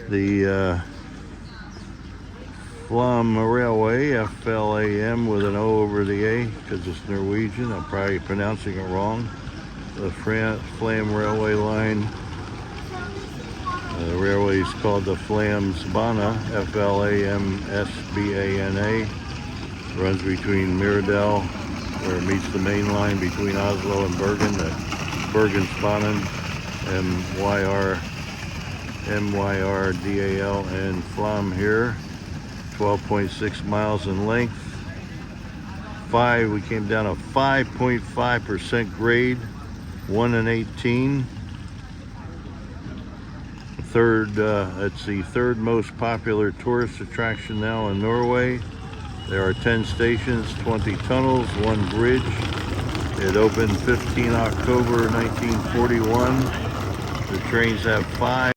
The Flam Railway, F-L-A-M with an O over the A because it's Norwegian. I'm probably pronouncing it wrong. The Flam Railway line. The railway is called the Flamsbana, F-L-A-M-S-B-A-N-A. Runs between Myrdal, where it meets the main line between Oslo and Bergen, the Bergensbanen, M-Y-R-D-A-L, and Flam here. 12.6 miles in length. We came down a 5.5% grade, 1 and 18. It's the third most popular tourist attraction now in Norway. There are 10 stations, 20 tunnels, 1 bridge. It opened 15 October 1941. The trains have 5